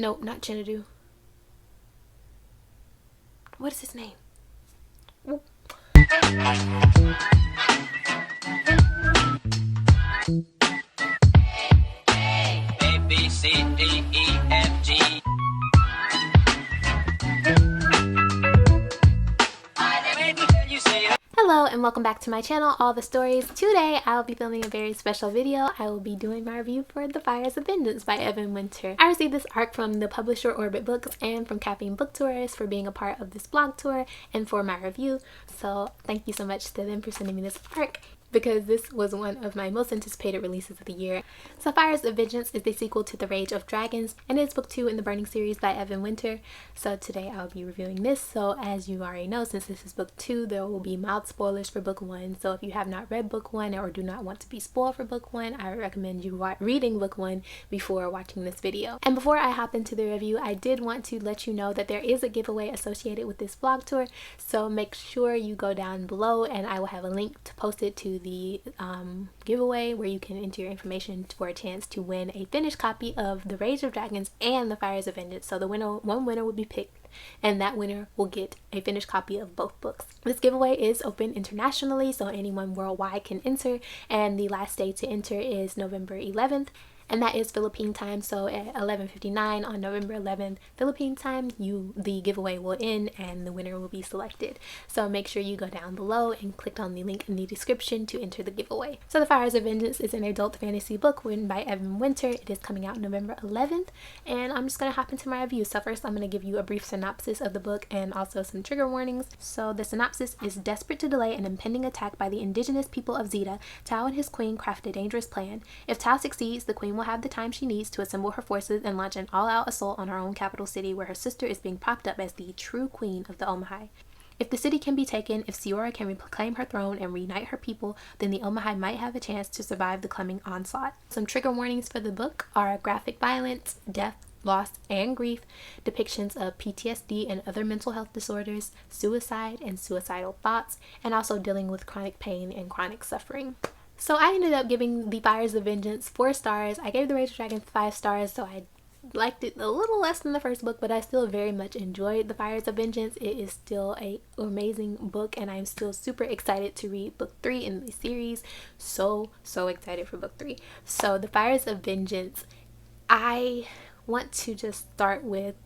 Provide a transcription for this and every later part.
Nope, not Chinadu. What is his name? Whoop. A, B, C, D, E, F, G. Hello and welcome back to my channel, All the Stories. Today I will be filming a very special video. I will be doing my review for The Fires of Vengeance by Evan Winter. I received this arc from the publisher Orbit Books and from Caffeine Book Tours for being a part of this blog tour and for my review. So thank you so much to them for sending me this arc, because this was one of my most anticipated releases of the year. So Fires of Vengeance is the sequel to The Rage of Dragons, and it's book 2 in the Burning series by Evan Winter. So today I'll be reviewing this. So as you already know, since this is book 2, there will be mild spoilers for book 1. So if you have not read book 1 or do not want to be spoiled for book 1, I recommend you reading book 1 before watching this video. And before I hop into the review, I did want to let you know that there is a giveaway associated with this blog tour. So make sure you go down below and I will have a link to post it to the giveaway where you can enter your information for a chance to win a finished copy of The Rage of Dragons and The Fires of Vengeance. So one winner will be picked, and that winner will get a finished copy of both books. This giveaway is open internationally, so anyone worldwide can enter, and the last day to enter is November 11th. And that is Philippine time, so at 11:59 on November 11th Philippine time, the giveaway will end and the winner will be selected. So make sure you go down below and click on the link in the description to enter the giveaway. So The Fires of Vengeance is an adult fantasy book written by Evan Winter. It is coming out November 11th, and I'm just going to hop into my review. So first I'm going to give you a brief synopsis of the book and also some trigger warnings. So the synopsis is: desperate to delay an impending attack by the indigenous people of Zeta, Tao and his queen craft a dangerous plan. If Tao succeeds, the queen will have the time she needs to assemble her forces and launch an all-out assault on her own capital city, where her sister is being propped up as the true queen of the Omahai. If the city can be taken, if Siora can reclaim her throne and reunite her people, then the Omahai might have a chance to survive the coming onslaught. Some trigger warnings for the book are graphic violence, death, loss, and grief, depictions of PTSD and other mental health disorders, suicide and suicidal thoughts, and also dealing with chronic pain and chronic suffering. So I ended up giving The Fires of Vengeance 4 stars. I gave The Rage of Dragons 5 stars, so I liked it a little less than the first book, but I still very much enjoyed The Fires of Vengeance. It is still an amazing book, and I'm still super excited to read book 3 in the series. So excited for book 3. So The Fires of Vengeance, I want to just start with,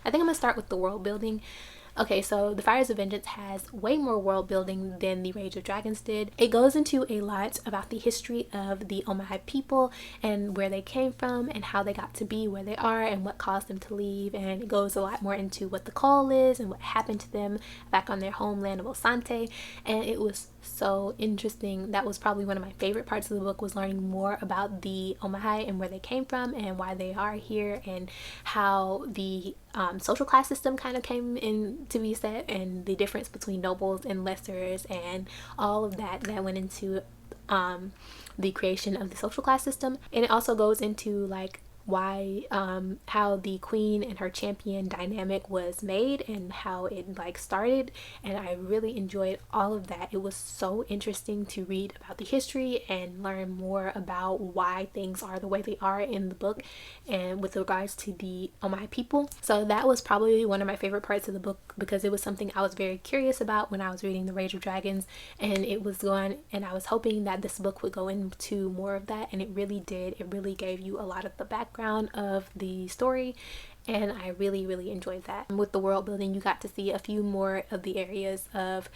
I think I'm going to start with the world building. Okay, so The Fires of Vengeance has way more world building than The Rage of Dragons did. It goes into a lot about the history of the Omahai people and where they came from and how they got to be where they are and what caused them to leave, and it goes a lot more into what the call is and what happened to them back on their homeland of Osante, and it was so interesting. That was probably one of my favorite parts of the book, was learning more about the Omahai and where they came from and why they are here, and how the social class system kind of came in to be set, and the difference between nobles and lessers and all of that went into the creation of the social class system. And it also goes into like why how the queen and her champion dynamic was made and how it like started, and I really enjoyed all of that. It was so interesting to read about the history and learn more about why things are the way they are in the book and with regards to the Omahai people. So that was probably one of my favorite parts of the book, because it was something I was very curious about when I was reading The Rage of Dragons, and it was going, and I was hoping that this book would go into more of that, and it really did. It really gave you a lot of the background of the story, and I really enjoyed that. With the world building, you got to see a few more of the areas of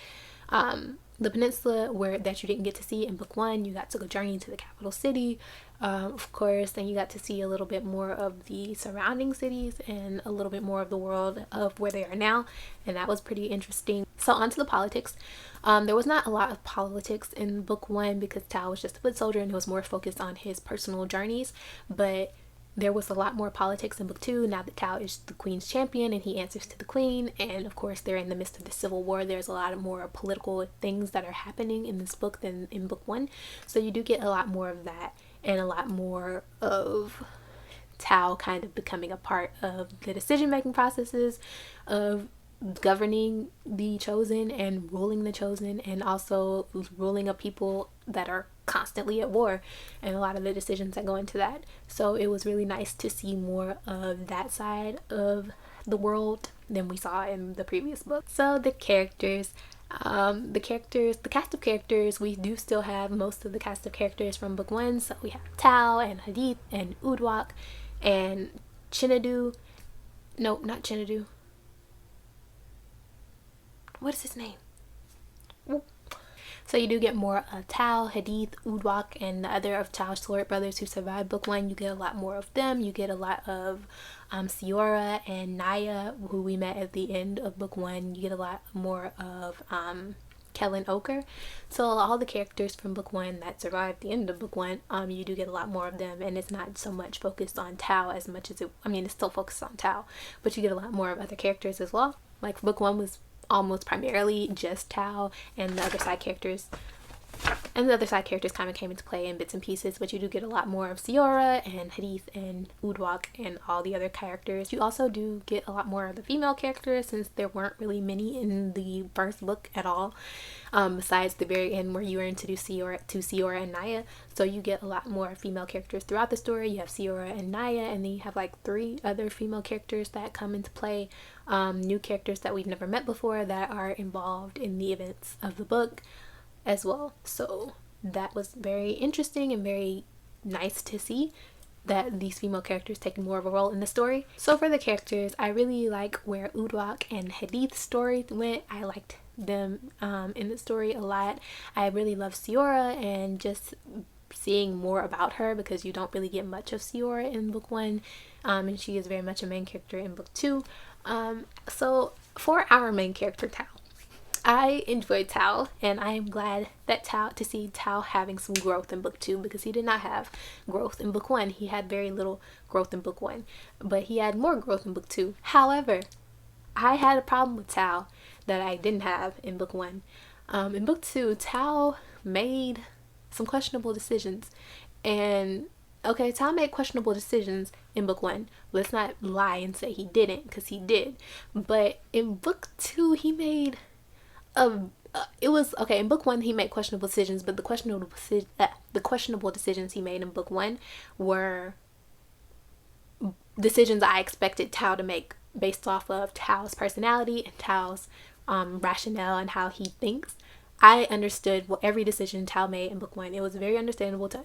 the peninsula that you didn't get to see in book 1. You got to go journey to the capital city, of course, then you got to see a little bit more of the surrounding cities and a little bit more of the world of where they are now, and that was pretty interesting. So on to the politics. There was not a lot of politics in book 1 because Tao was just a foot soldier and it was more focused on his personal journeys, but there was a lot more politics in book 2 now that Tao is the queen's champion and he answers to the queen, and of course they're in the midst of the civil war. There's a lot of more political things that are happening in this book than in book 1, so you do get a lot more of that and a lot more of Tao kind of becoming a part of the decision-making processes of governing the chosen and ruling the chosen, and also ruling a people that are constantly at war, and a lot of the decisions that go into that. So it was really nice to see more of that side of the world than we saw in the previous book. So the characters, the cast of characters, we do still have most of the cast of characters from book 1. So we have Tao and Hadith and Udwak and Chinadu. No, not Chinadu. What is his name? So you do get more of Tao, Hadith, Udwak, and the other of Tao's sword brothers who survived book 1. You get a lot more of them. You get a lot of Siora and Naya, who we met at the end of book 1. You get a lot more of Kellen Oker. So all the characters from book 1 that survived the end of book 1, you do get a lot more of them, and it's not so much focused on Tao as much as it's still focused on Tao, but you get a lot more of other characters as well. Like book 1 was almost primarily just Tao, and the other side characters kind of came into play in bits and pieces, but you do get a lot more of Siora and Hadith and Udwak and all the other characters. You also do get a lot more of the female characters, since there weren't really many in the first book at all, besides the very end where you were introduced to Siora and Naya. So you get a lot more female characters throughout the story. You have Siora and Naya, and then you have like 3 other female characters that come into play, new characters that we've never met before that are involved in the events of the book as well. So that was very interesting and very nice to see that these female characters take more of a role in the story. So for the characters, I really like where Udwak and Hadith's story went. I liked them in the story a lot. I really love Siora and just seeing more about her, because you don't really get much of Siora in book 1, and she is very much a main character in book 2. So for our main character, Tao, I enjoyed Tao, and I am glad to see Tao having some growth in book 2, because he did not have growth in book 1. He had very little growth in book 1, but he had more growth in book 2. However, I had a problem with Tao that I didn't have in book 1. In book 2, Tao made some questionable decisions, and okay, Tao made questionable decisions in book 1. Let's not lie and say he didn't, because he did. But in book 2, he made in book 1 he made questionable decisions, but the questionable decisions he made in book 1 were decisions I expected Tao to make based off of Tao's personality and Tao's rationale and how he thinks. I understood every decision Tao made in book 1. It was very understandable to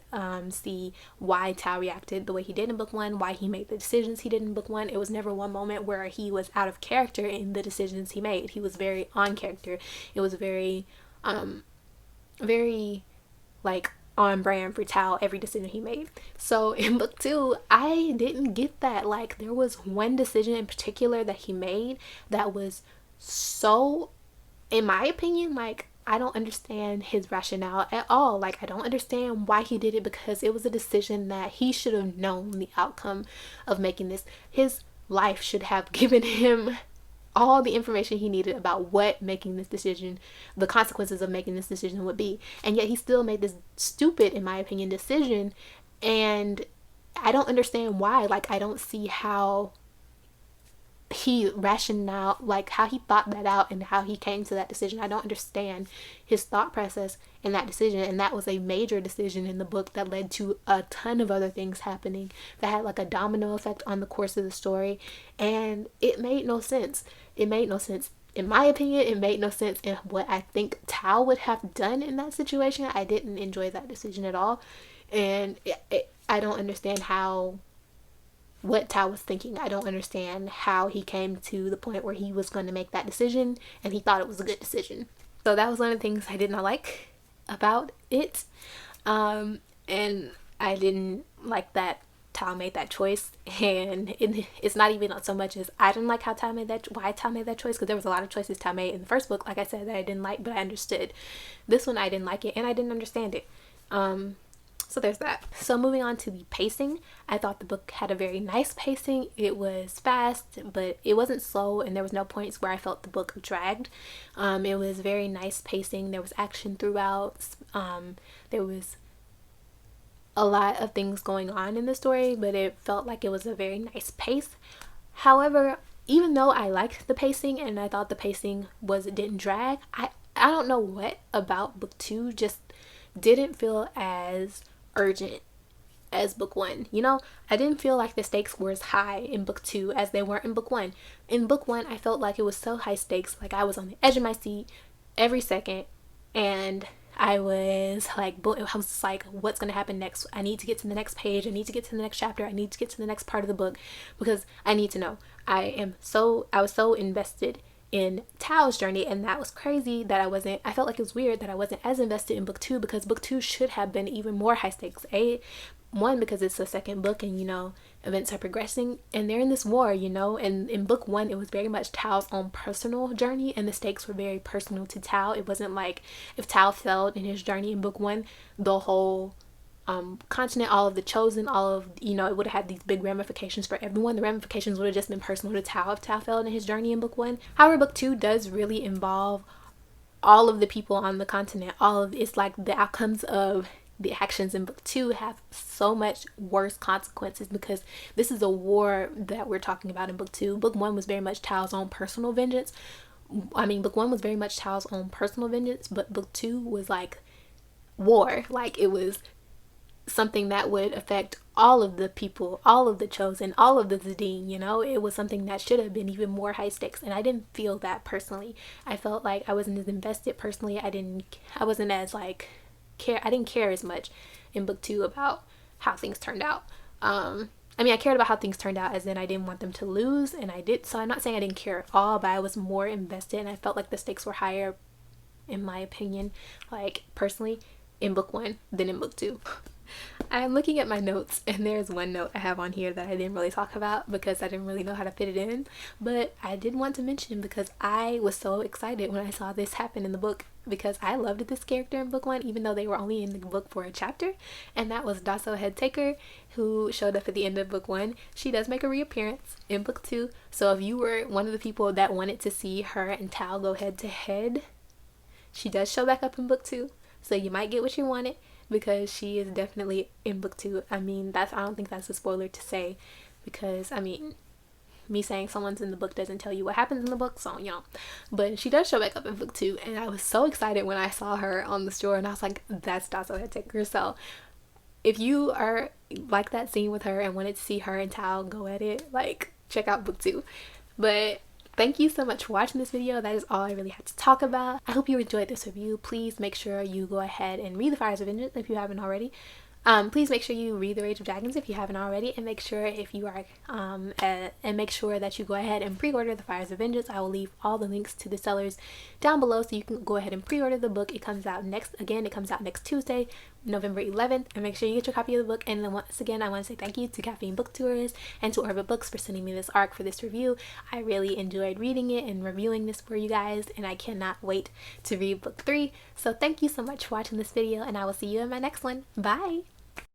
see why Tao reacted the way he did in book 1, why he made the decisions he did in book 1. It was never one moment where he was out of character in the decisions he made. He was very on character. It was very like on brand for Tao, every decision he made. So in book 2, I didn't get that. Like, there was one decision in particular that he made that was so, in my opinion, like, I don't understand his rationale at all. Like, I don't understand why he did it, because it was a decision that he should have known the outcome of making this. His life should have given him all the information he needed about what making this decision, the consequences of making this decision would be. And yet he still made this stupid, in my opinion, decision. And I don't understand why. Like, I don't see how he rationale, like how he thought that out and how he came to that decision. I don't understand his thought process in that decision, and that was a major decision in the book that led to a ton of other things happening that had like a domino effect on the course of the story, and it made no sense. In my opinion, it made no sense in what I think Tao would have done in that situation. I didn't enjoy that decision at all, and I don't understand what Tao was thinking. I don't understand how he came to the point where he was going to make that decision and he thought it was a good decision. So that was one of the things I did not like about it, and I didn't like that Tao made that choice. And it's not even so much as I didn't like why Tao made that choice, because there was a lot of choices Tao made in the first book, like I said, that I didn't like, but I understood. This one I didn't like it and I didn't understand it. So there's that. So moving on to the pacing, I thought the book had a very nice pacing. It was fast, but it wasn't slow, and there was no points where I felt the book dragged. It was very nice pacing. There was action throughout. There was a lot of things going on in the story, but it felt like it was a very nice pace. However, even though I liked the pacing and I thought the pacing didn't drag, I don't know what about book 2 just didn't feel as urgent as book 1. You know, I didn't feel like the stakes were as high in book 2 as they were in book 1. In book 1, I felt like it was so high stakes, like I was on the edge of my seat every second, and I was like, I was just like, what's gonna happen next? I need to get to the next page. I need to get to the next chapter. I need to get to the next part of the book because I need to know. I was so invested in Tao's journey, and that was crazy that I felt like it was weird that I wasn't as invested in book 2, because book 2 should have been even more high stakes. One, because it's the second book, and you know, events are progressing and they're in this war, you know, and in book 1 it was very much Tao's own personal journey, and the stakes were very personal to Tao. It wasn't like if Tao failed in his journey in book 1, the whole continent, all of the chosen, all of, you know, it would have had these big ramifications for everyone. The ramifications would have just been personal to Tao if Tao failed in his journey in book 1. However, book 2 does really involve all of the people on the continent. It's like the outcomes of the actions in book 2 have so much worse consequences, because this is a war that we're talking about in book 2. Book 1 was very much Tao's own personal vengeance. Book 1 was very much Tao's own personal vengeance, but book 2 was like war. Like, it was something that would affect all of the people, all of the chosen, all of the Zadine, you know. It was something that should have been even more high stakes, and I didn't feel that personally. I felt like I wasn't as invested personally. I wasn't as like I didn't care as much in book 2 about how things turned out. I cared about how things turned out, as in I didn't want them to lose, and I did. So I'm not saying I didn't care at all, but I was more invested, and I felt like the stakes were higher, in my opinion, like personally, in book 1 than in book 2. I'm looking at my notes, and there's one note I have on here that I didn't really talk about because I didn't really know how to fit it in, but I did want to mention because I was so excited when I saw this happen in the book, because I loved this character in book 1, even though they were only in the book for a chapter, and that was Dasso Head Taker, who showed up at the end of book 1. She does make a reappearance in book 2, so if you were one of the people that wanted to see her and Tao go head to head, she does show back up in book 2, so you might get what you wanted, because she is definitely in book 2. I don't think that's a spoiler to say, because me saying someone's in the book doesn't tell you what happens in the book, so you know. But she does show back up in book 2, and I was so excited when I saw her on the store, and I was like, that's Dasso Head Taker. So if you are like that scene with her and wanted to see her and Tao go at it, like, check out book 2. But thank you so much for watching this video. That is all I really had to talk about. I hope you enjoyed this review. Please make sure you go ahead and read The Fires of Vengeance if you haven't already. Please make sure you read The Rage of Dragons if you haven't already, and make sure that you go ahead and pre-order The Fires of Vengeance. I will leave all the links to the sellers down below, so you can go ahead and pre-order the book. It comes out next Tuesday, November 11th, and make sure you get your copy of the book. And then once again, I want to say thank you to Caffeine Book Tours and to Orbit Books for sending me this arc for this review. I really enjoyed reading it and reviewing this for you guys, and I cannot wait to read book 3. So thank you so much for watching this video, and I will see you in my next one. Bye!